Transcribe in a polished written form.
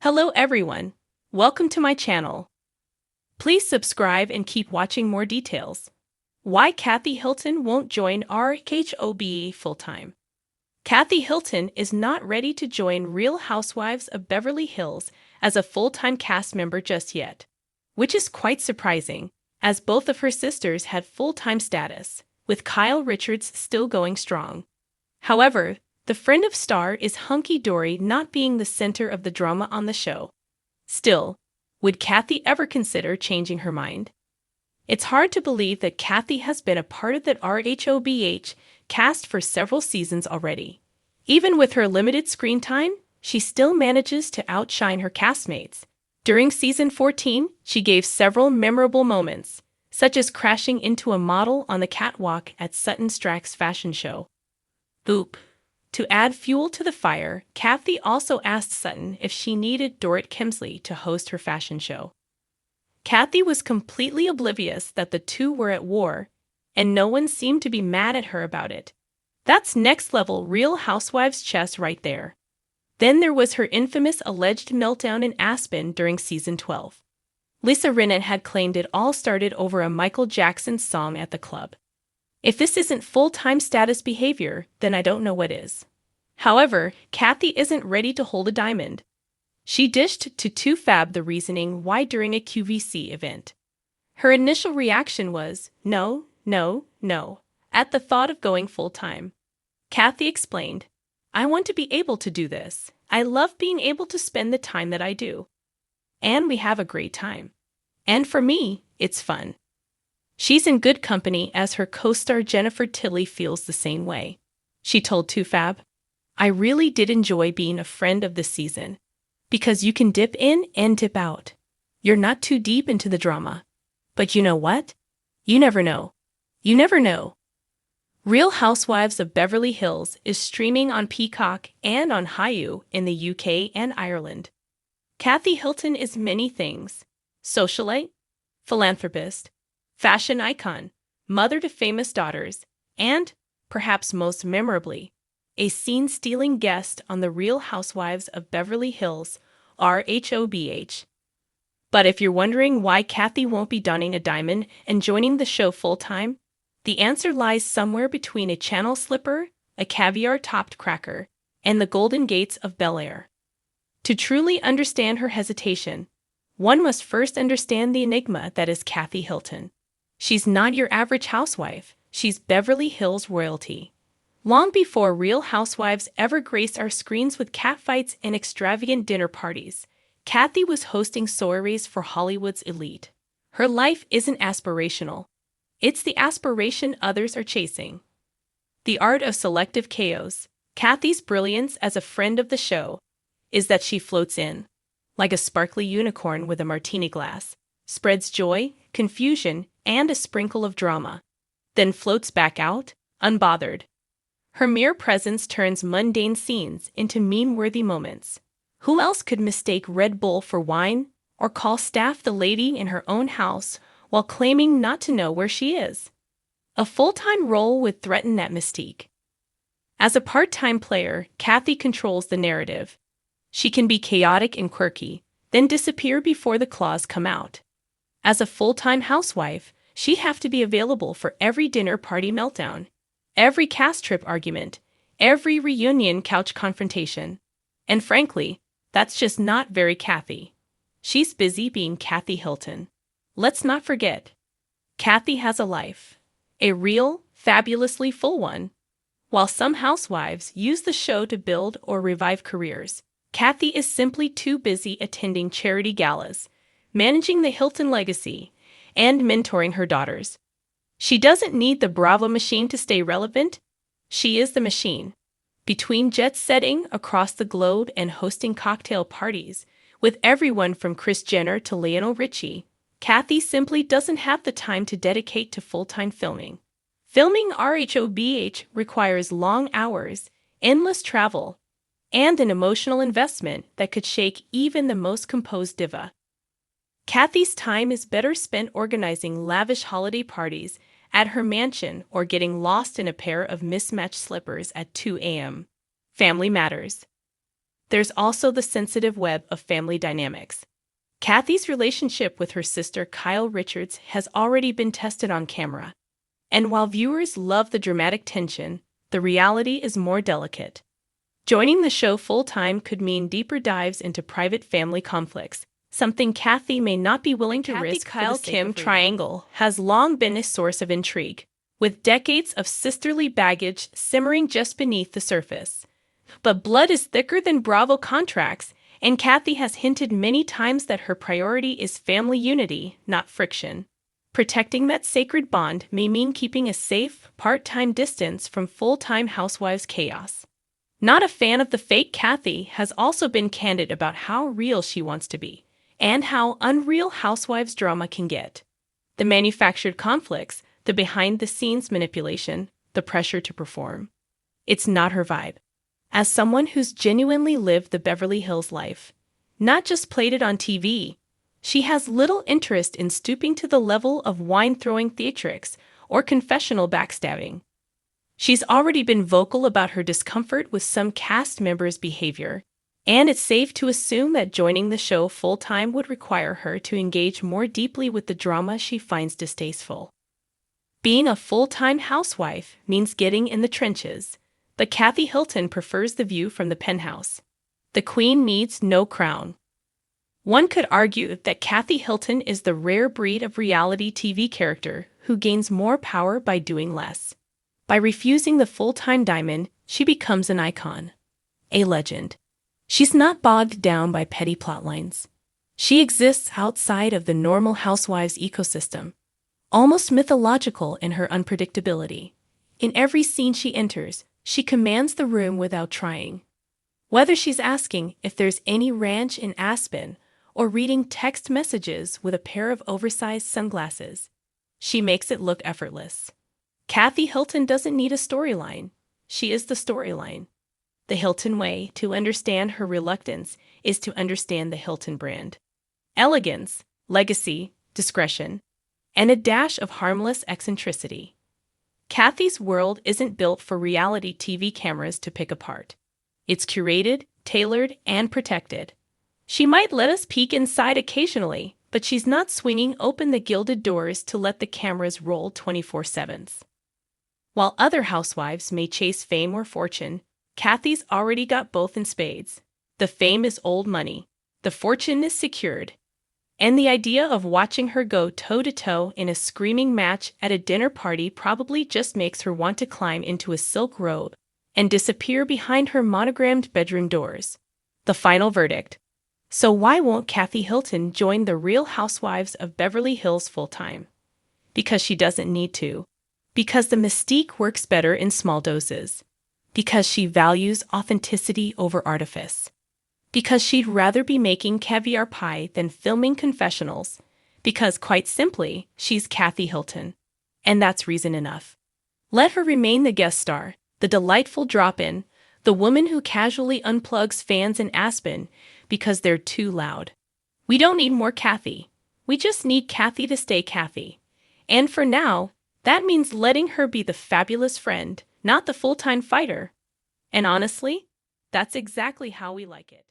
Hello everyone, welcome to my channel. Please subscribe and keep watching more details. Why Kathy Hilton won't join RHOBA full-time. Kathy Hilton is not ready to join Real Housewives of Beverly Hills as a full-time cast member just yet, which is quite surprising, as both of her sisters had full-time status, with Kyle Richards still going strong. However, the friend of star is hunky-dory, not being the center of the drama on the show. Still, would Kathy ever consider changing her mind? It's hard to believe that Kathy has been a part of that RHOBH cast for several seasons already. Even with her limited screen time, she still manages to outshine her castmates. During season 14, she gave several memorable moments, such as crashing into a model on the catwalk at Sutton Strack's fashion show. Oop. To add fuel to the fire, Kathy also asked Sutton if she needed Dorrit Kemsley to host her fashion show. Kathy was completely oblivious that the two were at war, and no one seemed to be mad at her about it. That's next-level Real Housewives chess right there. Then there was her infamous alleged meltdown in Aspen during season 12. Lisa Rinna had claimed it all started over a Michael Jackson song at the club. If this isn't full-time status behavior, then I don't know what is. However, Kathy isn't ready to hold a diamond. She dished to 2Fab the reasoning why during a QVC event. Her initial reaction was, no, at the thought of going full-time. Kathy explained, I want to be able to do this. I love being able to spend the time that I do. And we have a great time. And for me, it's fun. She's in good company, as her co-star Jennifer Tilly feels the same way. She told 2Fab, I really did enjoy being a friend of this season, because you can dip in and dip out. You're not too deep into the drama. But you know what? You never know. You never know. Real Housewives of Beverly Hills is streaming on Peacock and on Hulu in the UK and Ireland. Kathy Hilton is many things: socialite, philanthropist, fashion icon, mother to famous daughters, and, perhaps most memorably, a scene-stealing guest on the Real Housewives of Beverly Hills, RHOBH. But if you're wondering why Kathy won't be donning a diamond and joining the show full-time, the answer lies somewhere between a Channel slipper, a caviar-topped cracker, and the Golden Gates of Bel Air. To truly understand her hesitation, one must first understand the enigma that is Kathy Hilton. She's not your average housewife, she's Beverly Hills royalty. Long before Real Housewives ever graced our screens with catfights and extravagant dinner parties, Kathy was hosting soirees for Hollywood's elite. Her life isn't aspirational. It's the aspiration others are chasing. The art of selective chaos. Kathy's brilliance as a friend of the show is that she floats in, like a sparkly unicorn with a martini glass, spreads joy, confusion, and a sprinkle of drama, then floats back out, unbothered. Her mere presence turns mundane scenes into meme-worthy moments. Who else could mistake Red Bull for wine, or call staff the lady in her own house while claiming not to know where she is? A full-time role would threaten that mystique. As a part-time player, Kathy controls the narrative. She can be chaotic and quirky, then disappear before the claws come out. As a full-time housewife, she'd have to be available for every dinner party meltdown, every cast trip argument, every reunion couch confrontation. And frankly, that's just not very Kathy. She's busy being Kathy Hilton. Let's not forget, Kathy has a life. A real, fabulously full one. While some housewives use the show to build or revive careers, Kathy is simply too busy attending charity galas, managing the Hilton legacy, and mentoring her daughters. She doesn't need the Bravo machine to stay relevant. She is the machine. Between jet-setting across the globe and hosting cocktail parties with everyone from Kris Jenner to Lionel Richie, Kathy simply doesn't have the time to dedicate to full-time filming. Filming RHOBH requires long hours, endless travel, and an emotional investment that could shake even the most composed diva. Kathy's time is better spent organizing lavish holiday parties at her mansion or getting lost in a pair of mismatched slippers at 2 a.m. Family matters. there's also the sensitive web of family dynamics. Kathy's relationship with her sister Kyle Richards has already been tested on camera. And while viewers love the dramatic tension, the reality is more delicate. Joining the show full-time could mean deeper dives into private family conflicts, something Kathy may not be willing to risk. The Kyle-Kim triangle has long been a source of intrigue, with decades of sisterly baggage simmering just beneath the surface. But blood is thicker than Bravo contracts, and Kathy has hinted many times that her priority is family unity, not friction. Protecting that sacred bond may mean keeping a safe, part-time distance from full-time Housewives chaos. Not a fan of the fake Kathy has also been candid about how real she wants to be, and how unreal Housewives drama can get. The manufactured conflicts, the behind-the-scenes manipulation, the pressure to perform. It's not her vibe. As someone who's genuinely lived the Beverly Hills life, not just played it on TV, she has little interest in stooping to the level of wine-throwing theatrics or confessional backstabbing. She's already been vocal about her discomfort with some cast members' behavior, and it's safe to assume that joining the show full-time would require her to engage more deeply with the drama she finds distasteful. Being a full-time housewife means getting in the trenches, but Kathy Hilton prefers the view from the penthouse. The queen needs no crown. One could argue that Kathy Hilton is the rare breed of reality TV character who gains more power by doing less. By refusing the full-time diamond, she becomes an icon, a legend. She's not bogged down by petty plotlines. She exists outside of the normal Housewives ecosystem, almost mythological in her unpredictability. In every scene she enters, she commands the room without trying. Whether she's asking if there's any ranch in Aspen or reading text messages with a pair of oversized sunglasses, she makes it look effortless. Kathy Hilton doesn't need a storyline. She is the storyline. The Hilton way to understand her reluctance is to understand the Hilton brand. Elegance, legacy, discretion, and a dash of harmless eccentricity. Kathy's world isn't built for reality TV cameras to pick apart. It's curated, tailored, and protected. She might let us peek inside occasionally, but she's not swinging open the gilded doors to let the cameras roll 24/7. While other housewives may chase fame or fortune, Kathy's already got both in spades. The fame is old money. The fortune is secured. And the idea of watching her go toe-to-toe in a screaming match at a dinner party probably just makes her want to climb into a silk robe and disappear behind her monogrammed bedroom doors. The final verdict. So why won't Kathy Hilton join the Real Housewives of Beverly Hills full-time? Because she doesn't need to. Because the mystique works better in small doses. Because she values authenticity over artifice. Because she'd rather be making caviar pie than filming confessionals. Because, quite simply, she's Kathy Hilton. And that's reason enough. Let her remain the guest star, the delightful drop-in, the woman who casually unplugs fans in Aspen because they're too loud. We don't need more Kathy. We just need Kathy to stay Kathy. And for now, that means letting her be the fabulous friend, not the full-time fighter. And honestly, that's exactly how we like it.